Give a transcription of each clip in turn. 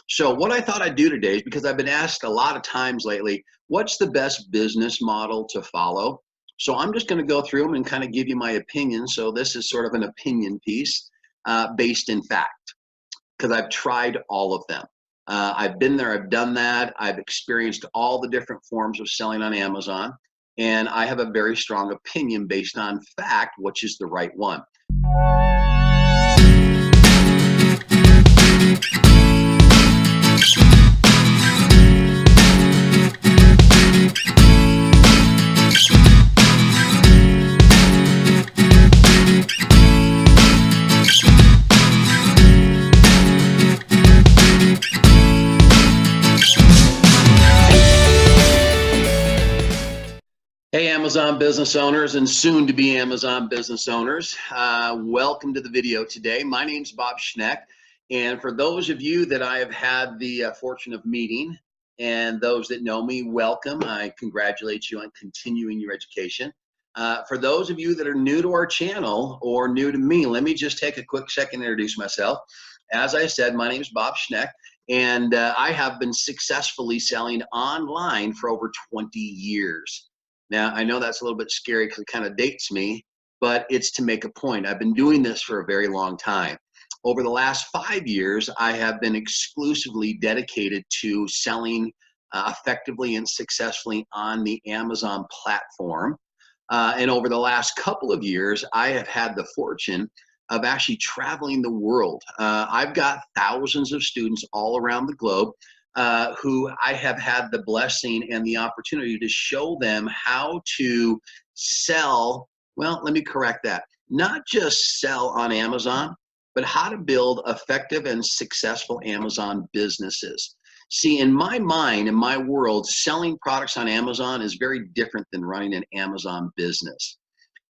So what I thought I'd do today is because I've been asked a lot of times lately, what's the best business model to follow? So I'm just going to go through them and kind of give you my opinion. So this is sort of an opinion piece based in fact, because I've tried all of them. I've been there, I've done that. I've experienced all the different forms of selling on Amazon. And I have a very strong opinion based on fact, which is the right one. Hey, Amazon business owners and soon to be Amazon business owners. Welcome to the video today. My name's Bob Schneck. And for those of you that I have had the fortune of meeting and those that know me, welcome. I congratulate you on continuing your education. For those of you that are new to our channel or new to me, let me just take a quick second to introduce myself. As I said, my name is Bob Schneck, and I have been successfully selling online for over 20 years. Now, I know that's a little bit scary because it kind of dates me, but it's to make a point. I've been doing this for a very long time. Over the last 5 years, I have been exclusively dedicated to selling effectively and successfully on the Amazon platform. And over the last couple of years, I have had the fortune of actually traveling the world. I've got thousands of students all around the globe who I have had the blessing and the opportunity to show them how to sell. Well, let me correct that. Not just sell on Amazon, but how to build effective and successful Amazon businesses. See, in my mind, in my world, selling products on Amazon is very different than running an Amazon business.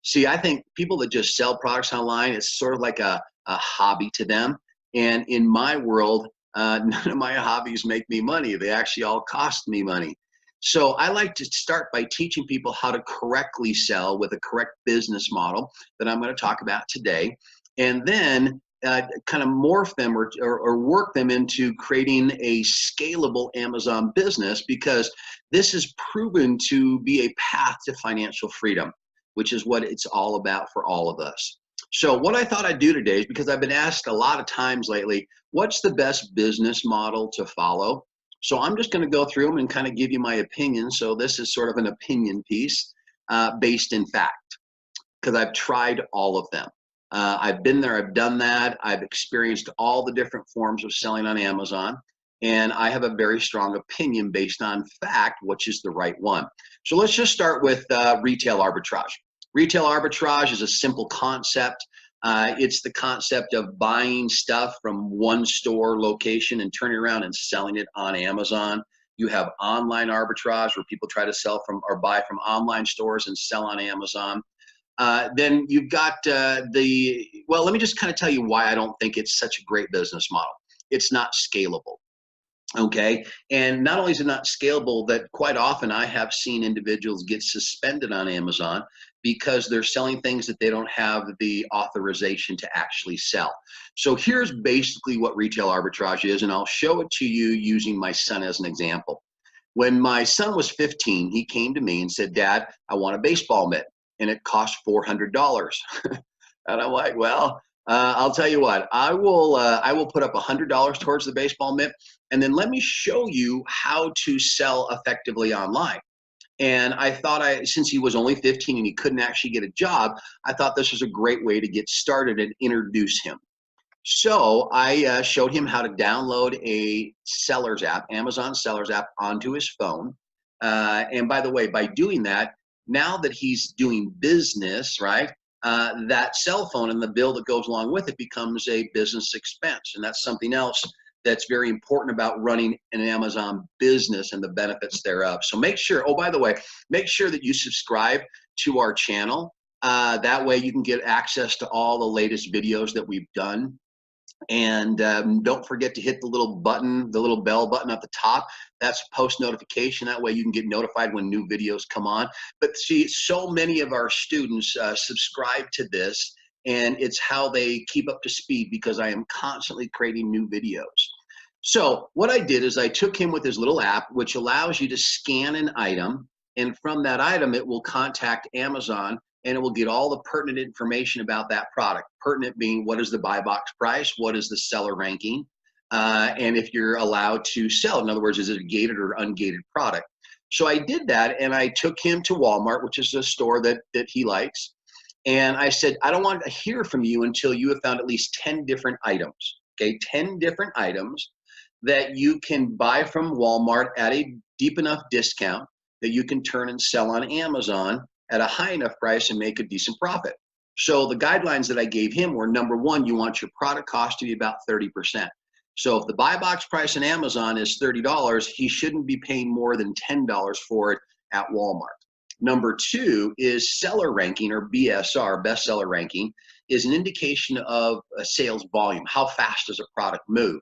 See, I think people that just sell products online, it's sort of like a hobby to them. And in my world, none of my hobbies make me money. They actually all cost me money. So I like to start by teaching people how to correctly sell with a correct business model that I'm going to talk about today. And then kind of morph them or work them into creating a scalable Amazon business, because this is proven to be a path to financial freedom, which is what it's all about for all of us. So what I thought I'd do today is because I've been asked a lot of times lately, what's the best business model to follow? So I'm just going to go through them and kind of give you my opinion. So this is sort of an opinion piece based in fact, because I've tried all of them. I've been there, I've done that. I've experienced all the different forms of selling on Amazon. And I have a very strong opinion based on fact, which is the right one. So let's just start with retail arbitrage. Retail arbitrage is a simple concept. It's the concept of buying stuff from one store location and turning around and selling it on Amazon. You have online arbitrage where people try to sell from or buy from online stores and sell on Amazon. Then you've got well, let me just kind of tell you why I don't think it's such a great business model. It's not scalable. Okay. And not only is it not scalable, that quite often I have seen individuals get suspended on Amazon because they're selling things that they don't have the authorization to actually sell. So here's basically what retail arbitrage is, and I'll show it to you using my son as an example. When my son was 15, he came to me and said, "Dad, I want a baseball mitt," and it cost $400. And I'm like, well, I'll tell you what, I will put up $100 towards the baseball mitt, and then let me show you how to sell effectively online. And I thought, since he was only 15 and he couldn't actually get a job, I thought this was a great way to get started and introduce him. So I showed him how to download a sellers app, Amazon sellers app, onto his phone. And by the way, by doing that, now that he's doing business, right, that cell phone and the bill that goes along with it becomes a business expense. And that's something else that's very important about running an Amazon business and the benefits thereof. So make sure, oh, by the way, make sure that you subscribe to our channel. That way you can get access to all the latest videos that we've done. And don't forget to hit the little button, the little bell button at the top. That's post notification. That way you can get notified when new videos come on. But see, so many of our students subscribe to this, and it's how they keep up to speed, because I am constantly creating new videos. So what I did is I took him with his little app, which allows you to scan an item, and from that item, it will contact Amazon and it will get all the pertinent information about that product. Pertinent being what is the buy box price, what is the seller ranking, and if you're allowed to sell. In other words, is it a gated or ungated product? So I did that, and I took him to Walmart, which is a store that he likes. And I said, I don't want to hear from you until you have found at least 10 different items. Okay, 10 different items that you can buy from Walmart at a deep enough discount that you can turn and sell on Amazon at a high enough price and make a decent profit. So the guidelines that I gave him were, number one, you want your product cost to be about 30%. So if the buy box price on Amazon is $30, he shouldn't be paying more than $10 for it at Walmart. Number two is seller ranking, or BSR, best seller ranking, is an indication of a sales volume. How fast does a product move?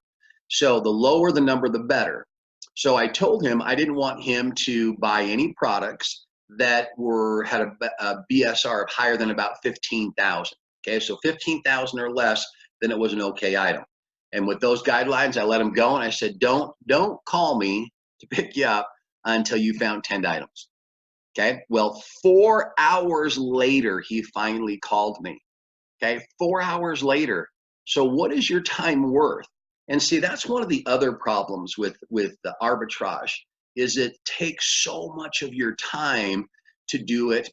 So the lower the number, the better. So I told him I didn't want him to buy any products that had a BSR of higher than about 15,000. Okay, so 15,000 or less, then it was an okay item. And with those guidelines, I let him go, and I said, don't call me to pick you up until you found 10 items. Okay, well, 4 hours later, he finally called me. Okay, 4 hours later. So what is your time worth? And see, that's one of the other problems with the arbitrage, is it takes so much of your time to do it.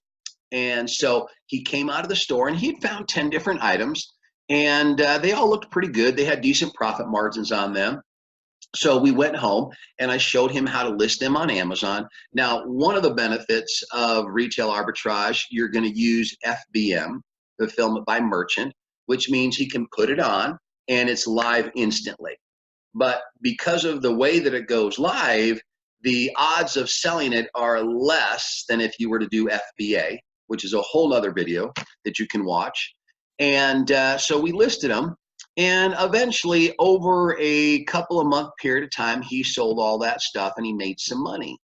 And so he came out of the store and he'd found 10 different items, and they all looked pretty good. They had decent profit margins on them. So we went home and I showed him how to list them on Amazon. Now, one of the benefits of retail arbitrage, you're going to use FBM, fulfillment by merchant, which means he can put it on and it's live instantly. But because of the way that it goes live, the odds of selling it are less than if you were to do FBA, which is a whole other video that you can watch. And so we listed them. And eventually, over a couple of month period of time, he sold all that stuff and he made some money.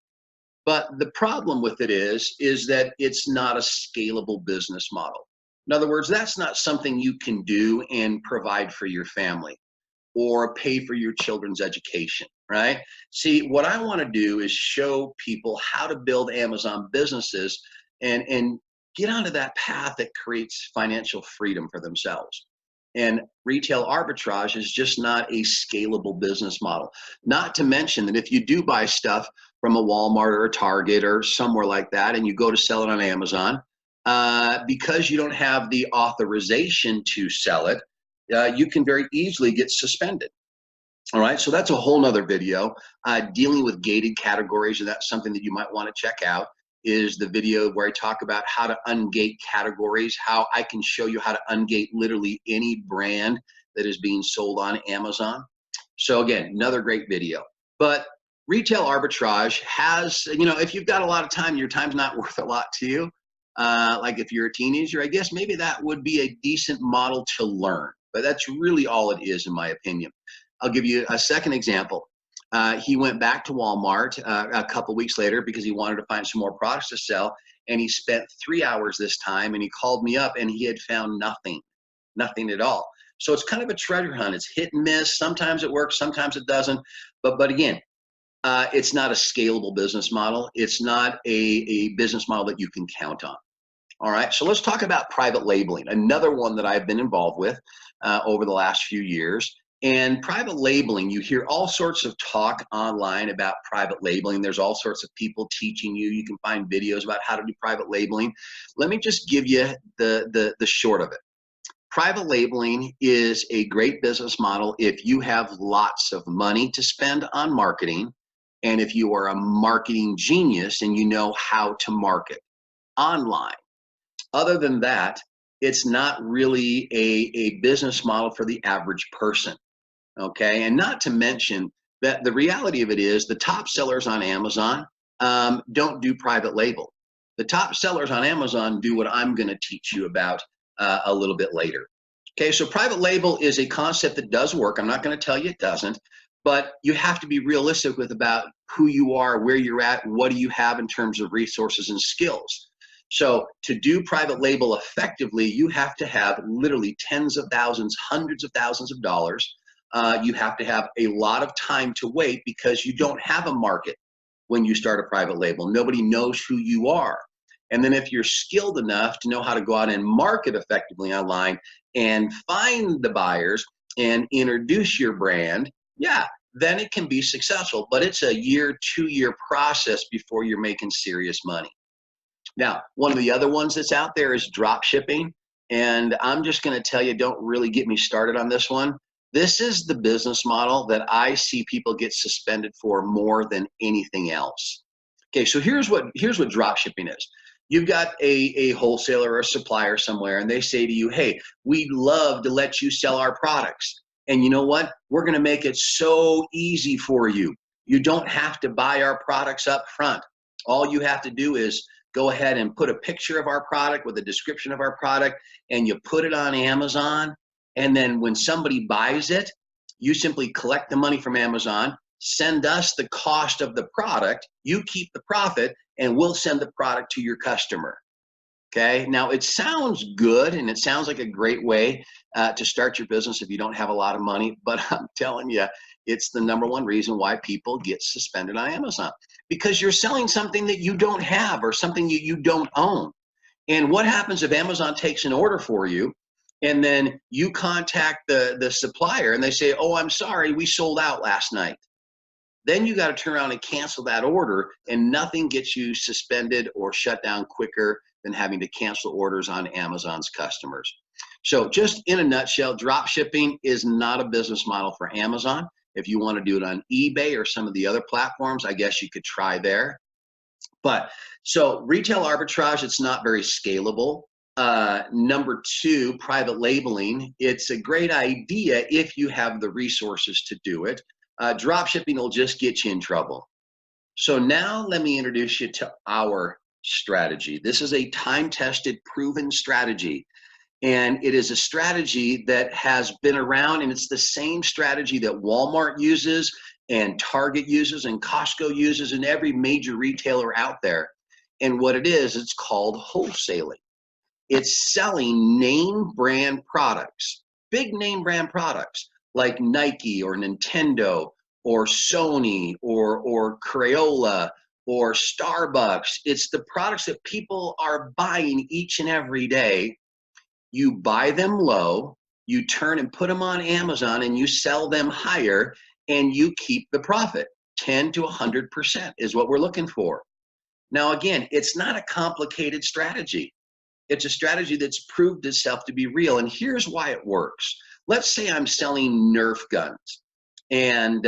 But the problem with it is that it's not a scalable business model. In other words, that's not something you can do and provide for your family or pay for your children's education, right? See, what I want to do is show people how to build Amazon businesses and get onto that path that creates financial freedom for themselves. And retail arbitrage is just not a scalable business model. Not to mention that if you do buy stuff from a Walmart or a Target or somewhere like that, and you go to sell it on Amazon, because you don't have the authorization to sell it, you can very easily get suspended. All right, so that's a whole nother video dealing with gated categories, and that's something that you might want to check out. Is the video where I talk about how to ungate categories, how I can show you how to ungate literally any brand that is being sold on Amazon. So again, another great video. But retail arbitrage has, if you've got a lot of time, your time's not worth a lot to you. Like if you're a teenager, I guess maybe that would be a decent model to learn. But that's really all it is, in my opinion. I'll give you a second example. He went back to Walmart a couple weeks later because he wanted to find some more products to sell, and he spent 3 hours this time, and he called me up and he had found nothing at all. So it's kind of a treasure hunt. It's hit and miss. Sometimes it works, sometimes it doesn't. But again, it's not a scalable business model. It's not a business model that you can count on. All right, so let's talk about private labeling, another one that I've been involved with over the last few years. And private labeling, you hear all sorts of talk online about private labeling. There's all sorts of people teaching you. You can find videos about how to do private labeling. Let me just give you the short of it. Private labeling is a great business model if you have lots of money to spend on marketing, and if you are a marketing genius and you know how to market online. Other than that, it's not really a business model for the average person. Okay, and not to mention that the reality of it is the top sellers on Amazon don't do private label. The top sellers on Amazon do what I'm going to teach you about a little bit later. Okay, so private label is a concept that does work. I'm not going to tell you it doesn't, but you have to be realistic with about who you are, where you're at, what do you have in terms of resources and skills. So to do private label effectively, you have to have literally tens of thousands, hundreds of thousands of dollars You have to have a lot of time to wait because you don't have a market when you start a private label. Nobody knows who you are. And then if you're skilled enough to know how to go out and market effectively online and find the buyers and introduce your brand, yeah, then it can be successful. But it's a year, 2-year process before you're making serious money. Now, one of the other ones that's out there is drop shipping. And I'm just going to tell you, don't really get me started on this one. This is the business model that I see people get suspended for more than anything else. Okay, so here's what drop shipping is. You've got a wholesaler or a supplier somewhere, and they say to you, hey, we'd love to let you sell our products. And you know what? We're going to make it so easy for you. You don't have to buy our products up front. All you have to do is go ahead and put a picture of our product with a description of our product, and you put it on Amazon. And then when somebody buys it, you simply collect the money from Amazon, send us the cost of the product, you keep the profit, and we'll send the product to your customer. Okay, now it sounds good and it sounds like a great way to start your business if you don't have a lot of money, but I'm telling you, it's the #1 reason why people get suspended on Amazon, because you're selling something that you don't have or something you don't own. And what happens if Amazon takes an order for you and then you contact the supplier and they say, oh, I'm sorry, we sold out last night? Then you got to turn around and cancel that order, and nothing gets you suspended or shut down quicker than having to cancel orders on Amazon's customers. So just in a nutshell, drop shipping is not a business model for Amazon. If you want to do it on eBay or some of the other platforms, I guess you could try there. But so retail arbitrage, it's not very scalable. #2, private labeling. It's a great idea if you have the resources to do it. Drop shipping will just get you in trouble. So now let me introduce you to our strategy. This is a time-tested, proven strategy. And it is a strategy that has been around, and it's the same strategy that Walmart uses and Target uses and Costco uses and every major retailer out there. And what it is, it's called wholesaling. It's selling name brand products, big name brand products like Nike or Nintendo or Sony or Crayola or Starbucks. It's the products that people are buying each and every day. You buy them low, you turn and put them on Amazon and you sell them higher, and you keep the profit. 10 to 100% is what we're looking for. Now, again, it's not a complicated strategy. It's a strategy that's proved itself to be real, and here's why it works. Let's say I'm selling Nerf guns, and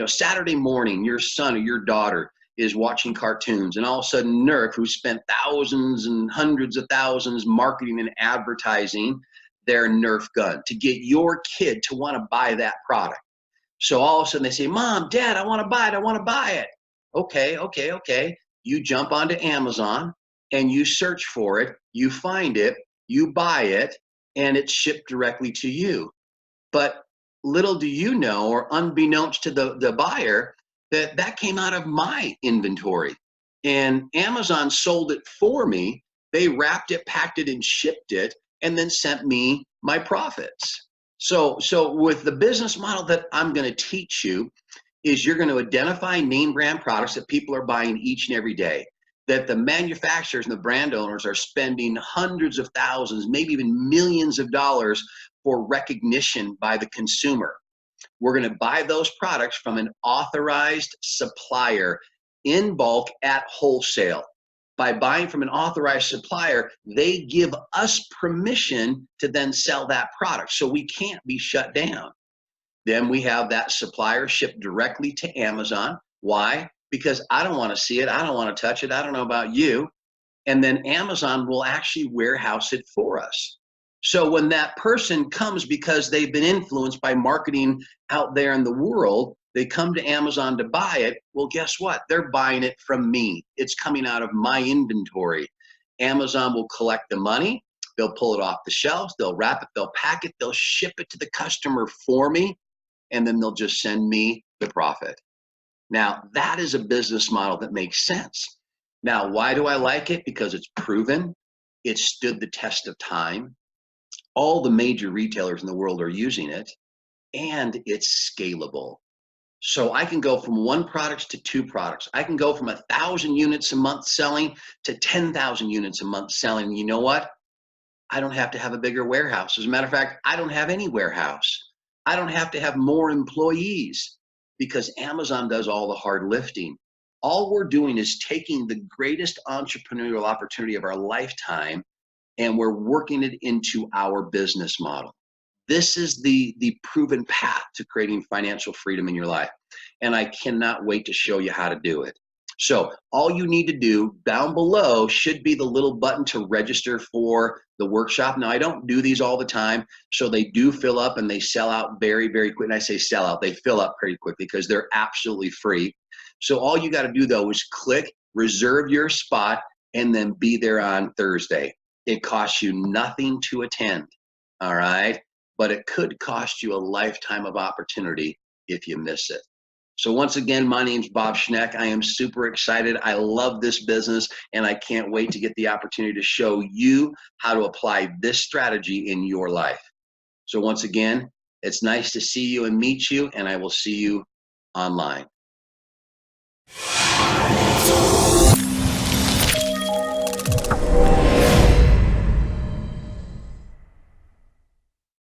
Saturday morning, your son or your daughter is watching cartoons, and all of a sudden Nerf, who spent thousands and hundreds of thousands marketing and advertising their Nerf gun to get your kid to want to buy that product. So all of a sudden they say, Mom, Dad, I want to buy it. I want to buy it. Okay. You jump onto Amazon and you search for it. You find it. You buy it, and it's shipped directly to you. But little do you know, or unbeknownst to the buyer, that came out of my inventory. And Amazon sold it for me. They wrapped it, packed it, and shipped it, and then sent me my profits. So with the business model that I'm going to teach you, is you're going to identify name brand products that people are buying each and every day, that the manufacturers and the brand owners are spending hundreds of thousands, maybe even millions of dollars for recognition by the consumer. We're going to buy those products from an authorized supplier in bulk at wholesale. By buying from an authorized supplier, they give us permission to then sell that product, so we can't be shut down. Then we have that supplier shipped directly to Amazon. Why? Because I don't want to see it. I don't want to touch it. I don't know about you. And then Amazon will actually warehouse it for us. So when that person comes because they've been influenced by marketing out there in the world, they come to Amazon to buy it. Well, guess what? They're buying it from me. It's coming out of my inventory. Amazon will collect the money. They'll pull it off the shelves. They'll wrap it. They'll pack it. They'll ship it to the customer for me. And then they'll just send me the profit. Now, that is a business model that makes sense. Now, why do I like it? Because it's proven. It stood the test of time. All the major retailers in the world are using it. and it's scalable. So I can go from one product to two products. I can go from 1,000 units a month selling to 10,000 units a month selling. You know what? I don't have to have a bigger warehouse. As a matter of fact, I don't have any warehouse. I don't have to have more employees because Amazon does all the hard lifting. All we're doing is taking the greatest entrepreneurial opportunity of our lifetime and we're working it into our business model. This is the proven path to creating financial freedom in your life. And I cannot wait to show you how to do it. So all you need to do down below should be the little button to register for the workshop. Now, I don't do these all the time, so they do fill up and they sell out very, very quick. And I say sell out, they fill up pretty quickly because they're absolutely free. So all you got to do, though, is click, reserve your spot, and then be there on Thursday. It costs you nothing to attend, all right? But it could cost you a lifetime of opportunity if you miss it. So once again, my name's Bob Schneck. I am super excited. I love this business, and I can't wait to get the opportunity to show you how to apply this strategy in your life. So once again, it's nice to see you and meet you, and I will see you online.